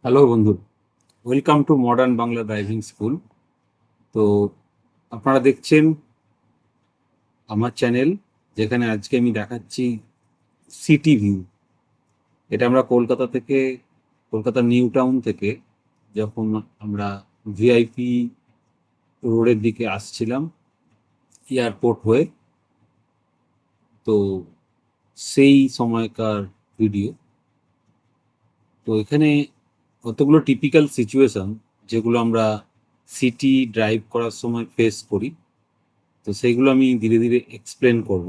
Hello বন্ধু, welcome to modern Bangla driving school. তো আপনারা দেখছেন আমার চ্যানেল, যেখানে আজকে আমি দেখাচ্ছি সিটি ভিউ। এটা আমরা কলকাতার নিউ টাউন থেকে যখন আমরা ভিআইপি রোডের দিকে আসছিলাম এয়ারপোর্ট হয়ে, তো সেই সময়কার ভিডিও। তো এখানে কতগুলো টিপিক্যাল সিচুয়েশন যেগুলো আমরা সিটি ড্রাইভ করার সময় ফেস করি, তো সেইগুলো আমি ধীরে ধীরে এক্সপ্লেন করব।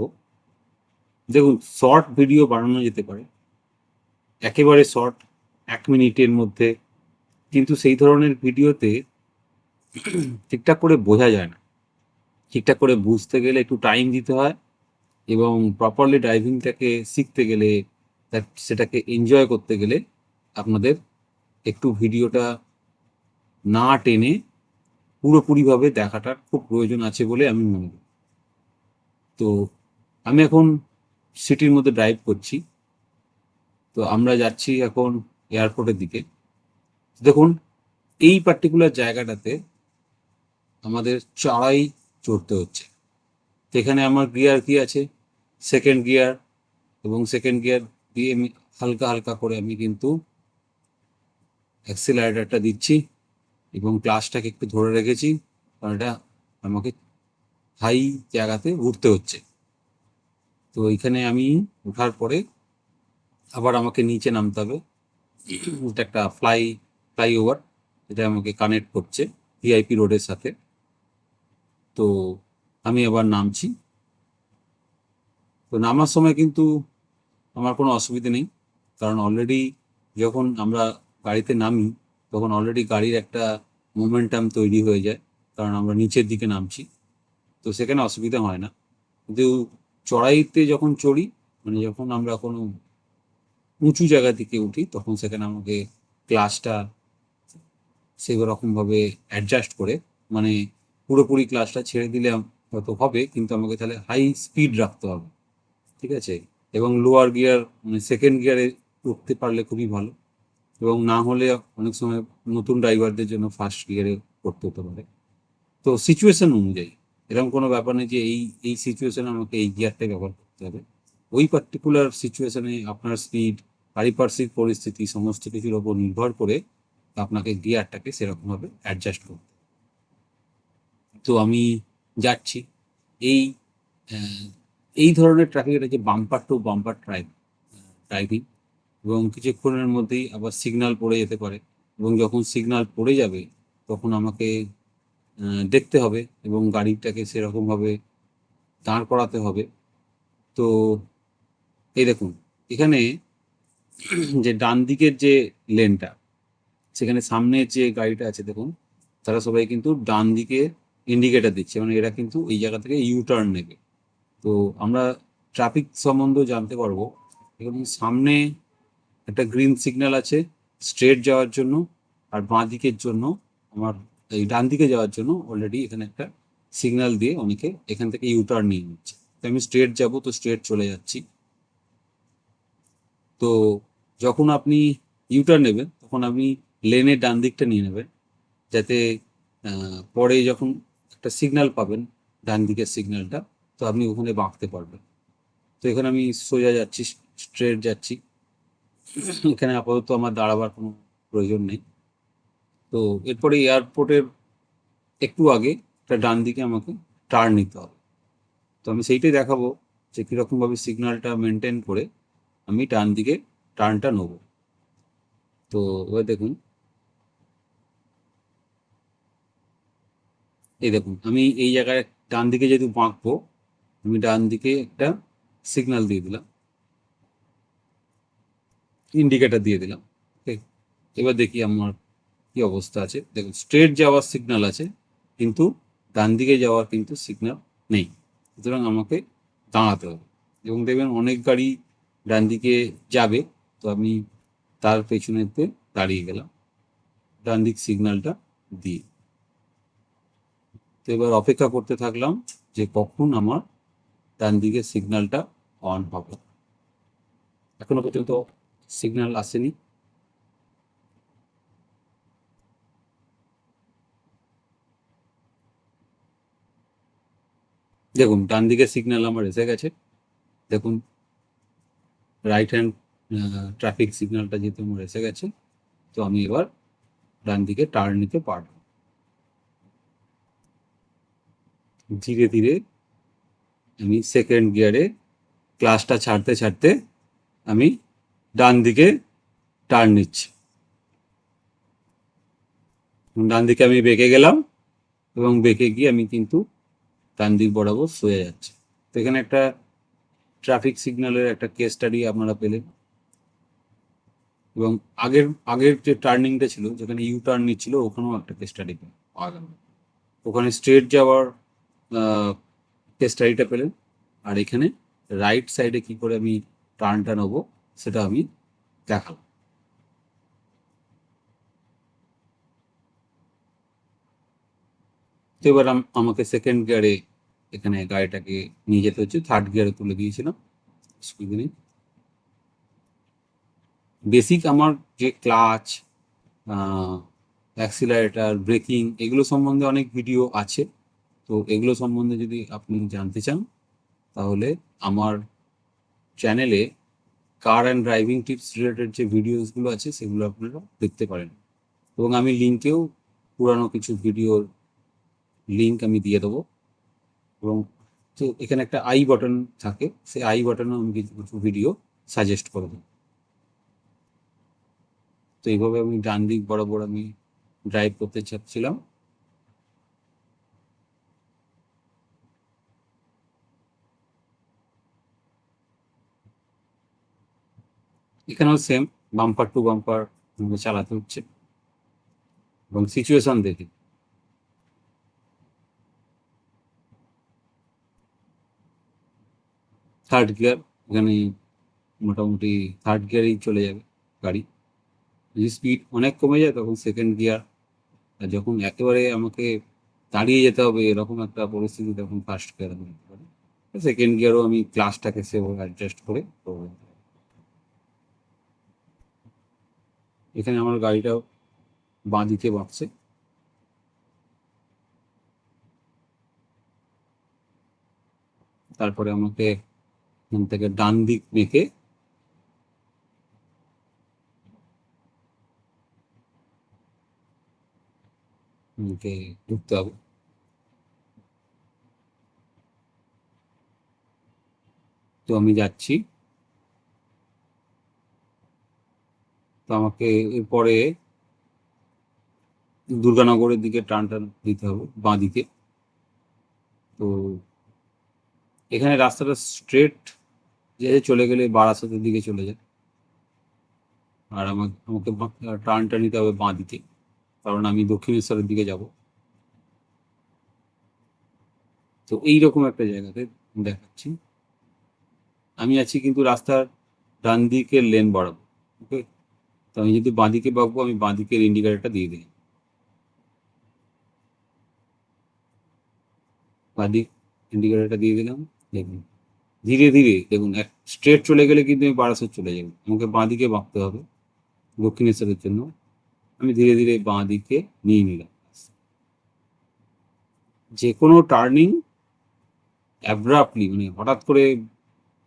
দেখুন, শর্ট ভিডিও বানানো যেতে পারে, একেবারে শর্ট, 1 মিনিটের মধ্যে, কিন্তু সেই ধরনের ভিডিওতে ঠিকঠাক করে বোঝা যায় না। ঠিকঠাক করে বুঝতে গেলে একটু টাইম দিতে হয়, এবং প্রপারলি ড্রাইভিংটাকে শিখতে গেলে, সেটাকে এনজয় করতে গেলে আপনাদের একটু ভিডিওটা না টেনে পুরোপুরিভাবে দেখাটার খুব প্রয়োজন আছে বলে আমি মনে করি। তো আমি এখন সিটির মধ্যে ড্রাইভ করছি। তো আমরা যাচ্ছি এখন এয়ারপোর্টের দিকে। দেখুন, এই পার্টিকুলার জায়গাটাতে আমাদের চড়াই চড়তে হচ্ছে। তো এখানে আমার গিয়ার কি আছে, সেকেন্ড গিয়ার, এবং সেকেন্ড গিয়ার দিয়ে আমি হালকা হালকা করে আমি কিন্তু অ্যাক্সিলারেটরটা দিচ্ছি এবং ক্লাসটাকে একটু ধরে রেখেছি, কারণ এটা আমাকে হাই জায়গাতে উঠতে হচ্ছে। তো এখানে আমি ওঠার পরে আবার আমাকে নিচে নামতে হবে। এটা একটা ফ্লাইওভার, এটা আমাকে কানেক্ট করছে ভিআইপি রোডের সাথে। তো আমি আবার নামছি। তো নামার সময় কিন্তু আমার কোনো অসুবিধে নেই, কারণ অলরেডি যখন আমরা গাড়িতে নামি তখন অলরেডি গাড়ির একটা মোমেন্টাম তৈরি হয়ে যায়, কারণ আমরা নিচের দিকে নামছি। তো সেখানে অসুবিধা হয় না। কিন্তু চড়াইতে যখন চড়ি, মানে যখন আমরা কোনো উঁচু জায়গা থেকে উঠি, তখন সেখানে আমাকে ক্লাসটা সেই রকমভাবে অ্যাডজাস্ট করে, মানে পুরোপুরি ক্লাসটা ছেড়ে দিলে হয়তো হবে, কিন্তু আমাকে তাহলে হাই স্পিড রাখতে হবে, ঠিক আছে? এবং লোয়ার গিয়ার, মানে সেকেন্ড গিয়ারে উঠতে পারলে খুবই ভালো, এবং না হলে অনেক সময় নতুন ড্রাইভারদের জন্য ফার্স্ট গিয়ারে করতে হতে পারে। তো সিচুয়েশন অনুযায়ী, এরকম কোনো ব্যাপার নেই যে এই এই সিচুয়েশনে আমাকে এই গিয়ারটাই ব্যবহার করতে হবে। ওই পার্টিকুলার সিচুয়েশনে আপনার স্পিড, পারিপার্শ্বিক পরিস্থিতি, সমস্ত কিছুর ওপর নির্ভর করে আপনাকে গিয়ারটাকে সেরকমভাবে অ্যাডজাস্ট করতে হবে। তো আমি যাচ্ছি এই আহ, এই ধরনের ট্রাফিক, এটা যে বাম্পার টু বাম্পার ড্রাইভিং, এবং কিছুক্ষণের মধ্যেই আবার সিগন্যাল পড়ে যেতে পারে, এবং যখন সিগন্যাল পড়ে যাবে তখন আমাকে দেখতে হবে এবং গাড়িটাকে সেরকমভাবে দাঁড় করাতে হবে। তো এই দেখুন, এখানে যে ডান দিকের যে লেনটা, সেখানে সামনে যে গাড়িটা আছে দেখুন, তারা সবাই কিন্তু ডান দিকে ইন্ডিকেটার দিচ্ছে, মানে এরা কিন্তু এই জায়গা থেকে ইউ টার্ন নেবে। তো আমরা ট্রাফিক সম্বন্ধে জানতে পারবো। এখানে সামনে একটা গ্রিন সিগন্যাল আছে স্ট্রেট যাওয়ার জন্য, আর বাঁ দিকের জন্য, আমার এই ডান দিকে যাওয়ার জন্য অলরেডি এখানে একটা সিগন্যাল দিয়ে অনেকে এখান থেকে ইউ টার্ন নিয়ে নিচ্ছে। তো আমি স্ট্রেট যাব, তো স্ট্রেট চলে যাচ্ছি। তো যখন আপনি ইউ টার্ন নেবেন তখন আপনি লেনের ডান দিকটা নিয়ে নেবেন, যাতে পরে যখন একটা সিগন্যাল পাবেন, ডান দিকের সিগন্যালটা, তো আপনি ওখানে বাঁকতে পারবেন। তো এখানে আমি সোজা যাচ্ছি, স্ট্রেট যাচ্ছি। এখানে আপাতত আমার দাঁড়াবার কোনো প্রয়োজন নেই। তো এরপরে এয়ারপোর্টের একটু আগে একটা ডান দিকে আমাকে টার্ন নিতে হবে। তো আমি সেইটাই দেখাবো যে কীরকমভাবে সিগন্যালটা মেনটেন করে আমি ডান দিকে টার্নটা নেবো। তো এবার দেখুন, এই দেখুন, আমি এই জায়গায় ডান দিকে যেহেতু বাঁকবো, আমি ডান দিকে একটা সিগন্যাল দিয়ে দিলাম, ইন্ডিকেটার দিয়ে দিলাম। ওকে, এবার দেখি আমার কি অবস্থা আছে। দেখুন, স্ট্রেট যাওয়ার সিগন্যাল আছে, কিন্তু ডান দিকে যাওয়ার কিন্তু সিগন্যাল নেই। সুতরাং আমাকে দাঁড়াতে হবে, এবং দেখবেন অনেক গাড়ি ডান দিকে যাবে, তো আমি তার পেছনেতে দাঁড়িয়ে গেলাম ডান দিক সিগন্যালটা দিয়ে। তো এবার অপেক্ষা করতে থাকলাম যে কখন আমার ডান দিকের সিগন্যালটা অন হবে। এখনো পর্যন্ত সিগন্যাল আসেনি। দেখুন ডান দিকে সিগন্যাল আমার এসে গেছে, দেখুন রাইট হ্যান্ড ট্রাফিক সিগন্যালটা যেহেতু আমার এসে গেছে, তো আমি এবার ডান দিকে টার্ন নিতে পারবো। ধীরে ধীরে আমি সেকেন্ড গিয়ারে ক্লাসটা ছাড়তে ছাড়তে আমি ডান দিকে টার্ন নিচ্ছি। ডান দিকে আমি বেঁকে গেলাম এবং বেঁকে গিয়ে আমি কিন্তু ডান দিক বরাবর সয়ে যাচ্ছি। তো এখানে একটা ট্রাফিক সিগন্যালের একটা কেস স্টাডি আপনারা পেলেন, এবং আগের আগের যে টার্নিংটা ছিল যেখানে ইউ টার্ন নিচ্ছিল ওখানেও একটা কেস স্টাডি পাওয়া গেল। ওখানে স্ট্রেট যাওয়ার কেস স্টাডিটা পেলেন, আর এখানে রাইট সাইডে কি করে আমি টার্নটা নেবো সেটা আমি দেখালাম। তো এবার আমাকে সেকেন্ড গিয়ারে এখানে গাড়িটাকে নিয়ে যেতে হচ্ছে, থার্ড গিয়ারে তুলে দিয়েছিলাম, অসুবিধা নেই। বেসিক আমার যে ক্লাচ, অ্যাক্সিলারেটার, ব্রেকিং এগুলো সম্বন্ধে অনেক ভিডিও আছে। তো এগুলো সম্বন্ধে যদি আপনি জানতে চান তাহলে আমার চ্যানেলে car and driving tips related যে ভিডিওসগুলো আছে সেগুলো আপনারা দেখতে পারেন, এবং আমি লিঙ্কেও পুরানো কিছু ভিডিওর লিঙ্ক আমি দিয়ে দেবো। এবং তো এখানে একটা আই বাটন থাকে, সেই আই বাটনেও আমি কিছু কিছু ভিডিও সাজেস্ট করে দেবো। তো এইভাবে আমি ডান দিক বরাবর আমি ড্রাইভ করতে চাচ্ছিলাম। এখানেও সেম, বাম্পার টু বাম্পার চালাতে হচ্ছে এবং সিচুয়েশন দেখে। থার্ড গিয়ার, এখানে মোটামুটি থার্ড গিয়ারেই চলে যাবে গাড়ি। যদি স্পিড অনেক কমে যায় তখন সেকেন্ড গিয়ার, আর যখন একেবারে আমাকে দাঁড়িয়ে যেতে হবে এরকম একটা পরিস্থিতি তখন ফার্স্ট গিয়ার আমি নিতে পারি। সেকেন্ড গিয়ারও আমি ক্লাসটাকে সেভাবে অ্যাডজাস্ট করে তো এখানে আমার গাড়িটা বাঁ দিকে বাঁকছে। তারপরে আমাকে এখান থেকে ডান দিক মেখে আমাকে ঢুকতে হবে। তো আমি যাচ্ছি। তো আমাকে এরপরে দুর্গানগরের দিকে টার্নটা দিতে হবে বাঁ দিকে। তো এখানে রাস্তাটা স্ট্রেট যে চলে গেলে বারাসাতের দিকে চলে যায়, আর আমাকে টার্নটা নিতে হবে বাঁ দিকে, কারণ আমি দক্ষিণেশ্বরের দিকে যাব। তো এইরকম একটা জায়গাতে দেখাচ্ছি আমি আছি, কিন্তু রাস্তার ডান দিকের লেন বাড়াবো। ওকে, তো আমি যদি বাঁ দিকে বাঁকবো আমি বাঁ দিকের ইন্ডিকেটারটা দিয়ে দিই। বাঁ দিক ইন্ডিকেটারটা দিয়ে দিলাম। দেখুন ধীরে ধীরে দেখুন এক স্ট্রেট চলে গেলে কিন্তু আমি বারাসাত চলে যাবো, আমাকে বাঁ দিকে বাঁকতে হবে দক্ষিণেশ্বরের জন্য। আমি ধীরে ধীরে বাঁ দিকে নিয়ে নিলাম। যে কোনো টার্নিং অ্যাব্রাপ্টলি মানে হঠাৎ করে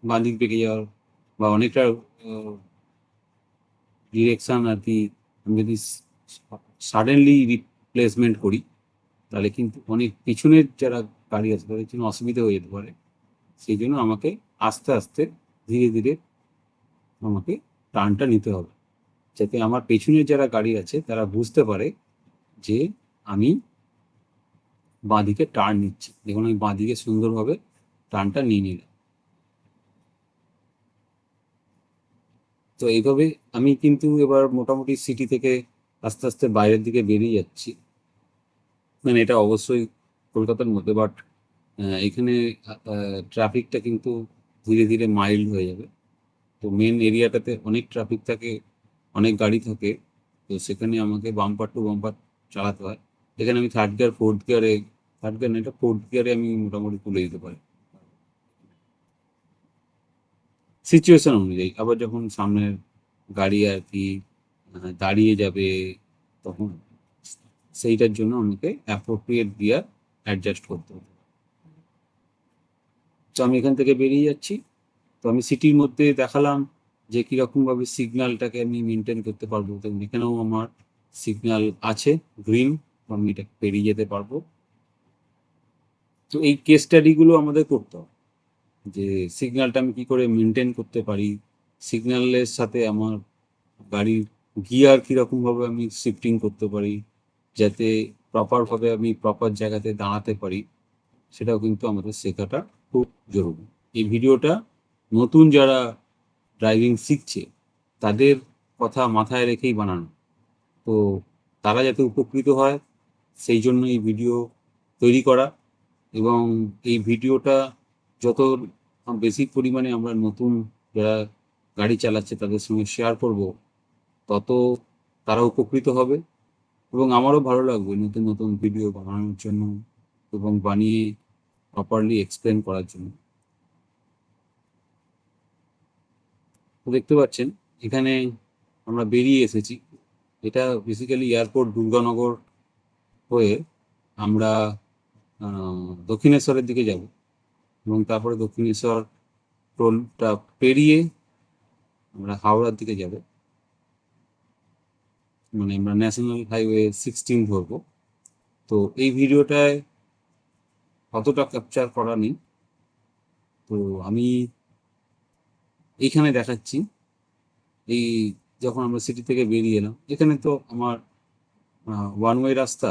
বাঁ দিক বেঁকে যাওয়ার বা অনেকটা ডিরেকশন আর কি, আমি যদি সাডেনলি রিপ্লেসমেন্ট করি তাহলে কিন্তু অনেক পিছনের যারা গাড়ি আছে তাদের জন্য অসুবিধা হয়ে যেতে পারে। সেই জন্য আমাকে আস্তে আস্তে ধীরে ধীরে আমাকে টার্নটা নিতে হবে, যাতে আমার পেছনের যারা গাড়ি আছে তারা বুঝতে পারে যে আমি বাঁ দিকে টার্ন নিচ্ছি। দেখুন আমি বাঁ দিকে সুন্দরভাবে টার্নটা নিয়ে নিলাম। তো এইভাবে আমি কিন্তু এবার মোটামুটি সিটি থেকে আস্তে আস্তে বাইরের দিকে বেরিয়ে যাচ্ছি। মানে এটা অবশ্যই কলকাতার মধ্যে, বাট এখানে ট্রাফিকটা কিন্তু ধীরে ধীরে মাইল্ড হয়ে যাবে। তো মেন এরিয়াটাতে অনেক ট্রাফিক থাকে, অনেক গাড়ি থাকে, তো সেখানে আমাকে বাম্পার টু বাম্পার চালাতে হয়। এখানে আমি থার্ড গিয়ার ফোর্থ গিয়ারে, থার্ড গিয়ার না এটা ফোর্থ গিয়ারে আমি মোটামুটি তুলে দিতে পারি সিচুয়েশন অনুযায়ী। আবার যখন সামনের গাড়ি আর কি দাঁড়িয়ে যাবে তখন সেইটার জন্য আমাকে অ্যাপ্রোপ্রিয়েট গিয়ার অ্যাডজাস্ট করতে হবে। তো আমি এখান থেকে বেরিয়ে যাচ্ছি। তো আমি সিটির মধ্যে দেখালাম যে কীরকমভাবে সিগন্যালটাকে আমি মেনটেন করতে পারবো। তো এখানেও আমার সিগন্যাল আছে গ্রিন, আমি এটা পেরিয়ে যেতে পারবো। তো এই কেস স্টাডিগুলো আমাদের করতে হবে যে সিগন্যালটা আমি কী করে মেনটেন করতে পারি, সিগন্যালের সাথে আমার গাড়ির গিয়ার কীরকমভাবে আমি শিফটিং করতে পারি যাতে প্রপারভাবে আমি প্রপার জায়গাতে দাঁড়াতে পারি, সেটাও কিন্তু আমাদের শেখাটা খুব জরুরি। এই ভিডিওটা নতুন যারা ড্রাইভিং শিখছে তাদের কথা মাথায় রেখেই বানানো, তো তারা যাতে উপকৃত হয় সেই জন্য এই ভিডিও তৈরি করা। এবং এই ভিডিওটা যত বেশি পরিমাণে আমরা নতুন যারা গাড়ি চালাচ্ছে তাদের সঙ্গে শেয়ার করব, তত তারা উপকৃত হবে এবং আমারও ভালো লাগবে নতুন নতুন ভিডিও বানানোর জন্য এবং বানিয়ে প্রপারলি এক্সপ্লেন করার জন্য। তো দেখতে পাচ্ছেন এখানে আমরা বেরিয়ে এসেছি। এটা বেসিক্যালি এয়ারপোর্ট দুর্গানগর হয়ে আমরা দক্ষিণেশ্বরের দিকে যাব এবং তারপরে দক্ষিণেশ্বর টোলটা পেরিয়ে আমরা হাওড়ার দিকে যাব, মানে আমরা ন্যাশনাল হাইওয়ে 16 ধরবো। তো এই ভিডিওটায় অতটা ক্যাপচার করা নেই, তো আমি এইখানে দেখাচ্ছি। এই যখন আমরা সিটি থেকে বেরিয়ে এলাম, এখানে তো আমার ওয়ান ওয়ে রাস্তা,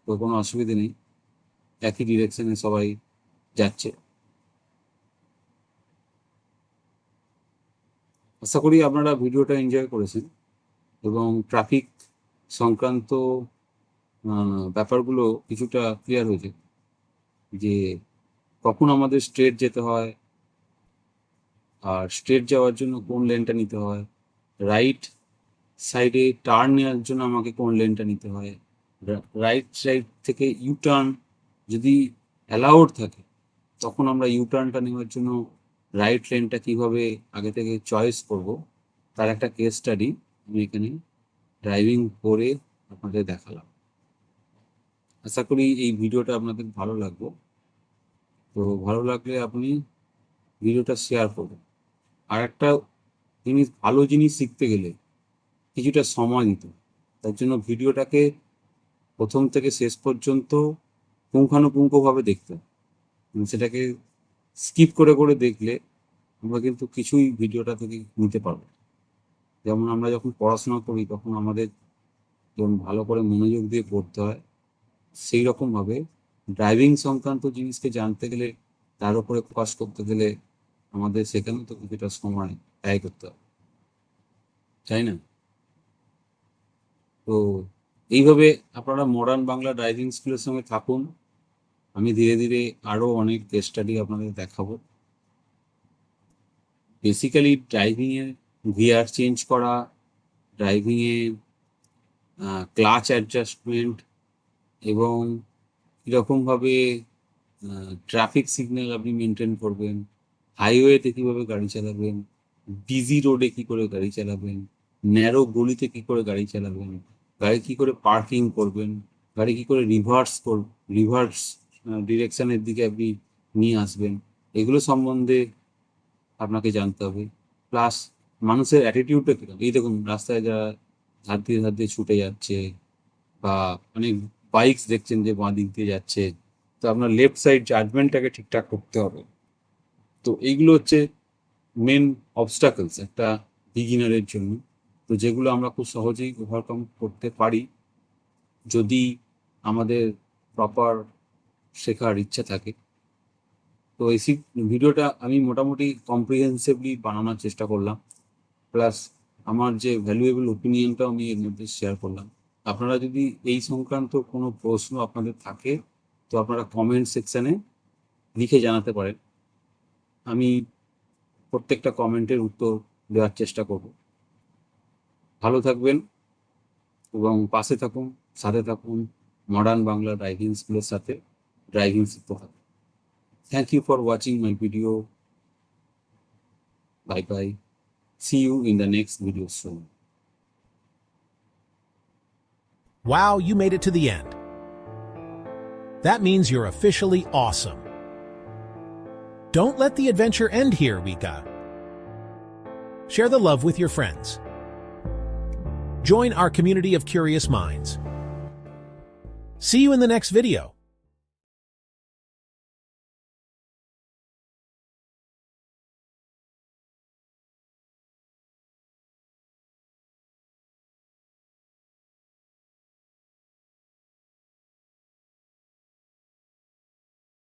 তো কোনো অসুবিধে নেই, একই ডিরেকশনে সবাই যাচ্ছে। আশা করি আপনারা ভিডিওটা এনজয় করেছেন এবং ট্রাফিক সংক্রান্ত ব্যাপারগুলো কিছুটা ক্লিয়ার হয়েছে যে কখন আমাদের স্ট্রেট যেতে হয়, আর স্ট্রেট যাওয়ার জন্য কোন লেনটা নিতে হয়, রাইট সাইডে টার্ন নেওয়ার জন্য আমাকে কোন লেনটা নিতে হয়, রাইট সাইড থেকে ইউ টার্ন যদি অ্যালাউড থাকে তখন আমরা ইউ টার্নটা নেওয়ার জন্য রাইট লেনটা কীভাবে আগে থেকে চয়েস করব, তার একটা কেস স্টাডি আমি এখানে ড্রাইভিং করে আপনাদের দেখালাম। আশা করি এই ভিডিওটা আপনাদের ভালো লাগবে। তো ভালো লাগলে আপনি ভিডিওটা শেয়ার করবেন। আর একটা জিনিস, ভালো জিনিস শিখতে গেলে কিছুটা সময় দিতে হয়। তার জন্য ভিডিওটাকে প্রথম থেকে শেষ পর্যন্ত পুঙ্খানুপুঙ্খভাবে দেখতে হয়। সেটাকে স্কিপ করে করে দেখলে আমরা কিন্তু কিছুই ভিডিওটা থেকে নিতে পারবো। যেমন আমরা যখন পড়াশোনা করি তখন আমাদের যেমন ভালো করে মনোযোগ দিয়ে পড়তে হয়, সেই রকমভাবে ড্রাইভিং সংক্রান্ত জিনিসকে জানতে গেলে, তার উপরে ফোকাস করতে গেলে আমাদের সেখানেও তো কিছুটা সময় ব্যয় করতে হবে, তাই না? তো এইভাবে আপনারা মডার্ন বাংলা ড্রাইভিং স্কুলের সঙ্গে থাকুন। আমি ধীরে ধীরে আরও অনেক কেস স্টাডি আপনাদের দেখাবো। বেসিক্যালি ড্রাইভিংয়ে গিয়ার চেঞ্জ করা, ড্রাইভিংয়ে ক্লাচ অ্যাডজাস্টমেন্ট এবং কীরকমভাবে ট্রাফিক সিগন্যাল আপনি মেনটেন করবেন, হাইওয়েতে কীভাবে গাড়ি চালাবেন, বিজি রোডে কী করে গাড়ি চালাবেন, ন্যারো গলিতে কী করে গাড়ি চালাবেন, গাড়ি কী করে পার্কিং করবেন, গাড়ি কী করে রিভার্স ডিরেকশানের দিকে আপনি নিয়ে আসবেন, এগুলো সম্বন্ধে আপনাকে জানতে হবে। প্লাস মানুষের অ্যাটিটিউডটা কীরকম, এই দেখুন রাস্তায় যারা ধার দিয়ে ছুটে যাচ্ছে, বা অনেক বাইকস দেখছেন যে বাঁ দিক দিয়ে যাচ্ছে, তো আপনার লেফট সাইড জাজমেন্টটাকে ঠিকঠাক করতে হবে। তো এইগুলো হচ্ছে মেন অবস্টাকলস একটা বিগিনারের জন্য, তো যেগুলো আমরা খুব সহজেই ওভারকাম করতে পারি যদি আমাদের প্রপার শেখার ইচ্ছা থাকে। তো এই ভিডিওটা আমি মোটামুটি কম্প্রিহেন্সিভলি বানানোর চেষ্টা করলাম, প্লাস আমার যে ভ্যালুয়েবল ওপিনিয়নটাও আমি এর মধ্যে শেয়ার করলাম। আপনারা যদি এই সংক্রান্ত কোনো প্রশ্ন আপনাদের থাকে তো আপনারা কমেন্ট সেকশানে লিখে জানাতে পারেন, আমি প্রত্যেকটা কমেন্টের উত্তর দেওয়ার চেষ্টা করব। ভালো থাকবেন এবং পাশে থাকুন, সাথে থাকুন মডার্ন বাংলা ড্রাইভিং স্কুলের সাথে ড্রাইভিং শিখতে থাকুন। Thank you for watching my video. Bye bye, see you in the next video soon. Wow, you made it to the end. That means you're officially awesome. Don't let the adventure end here, Wika. Share the love with your friends. Join our community of curious minds. See you in the next video.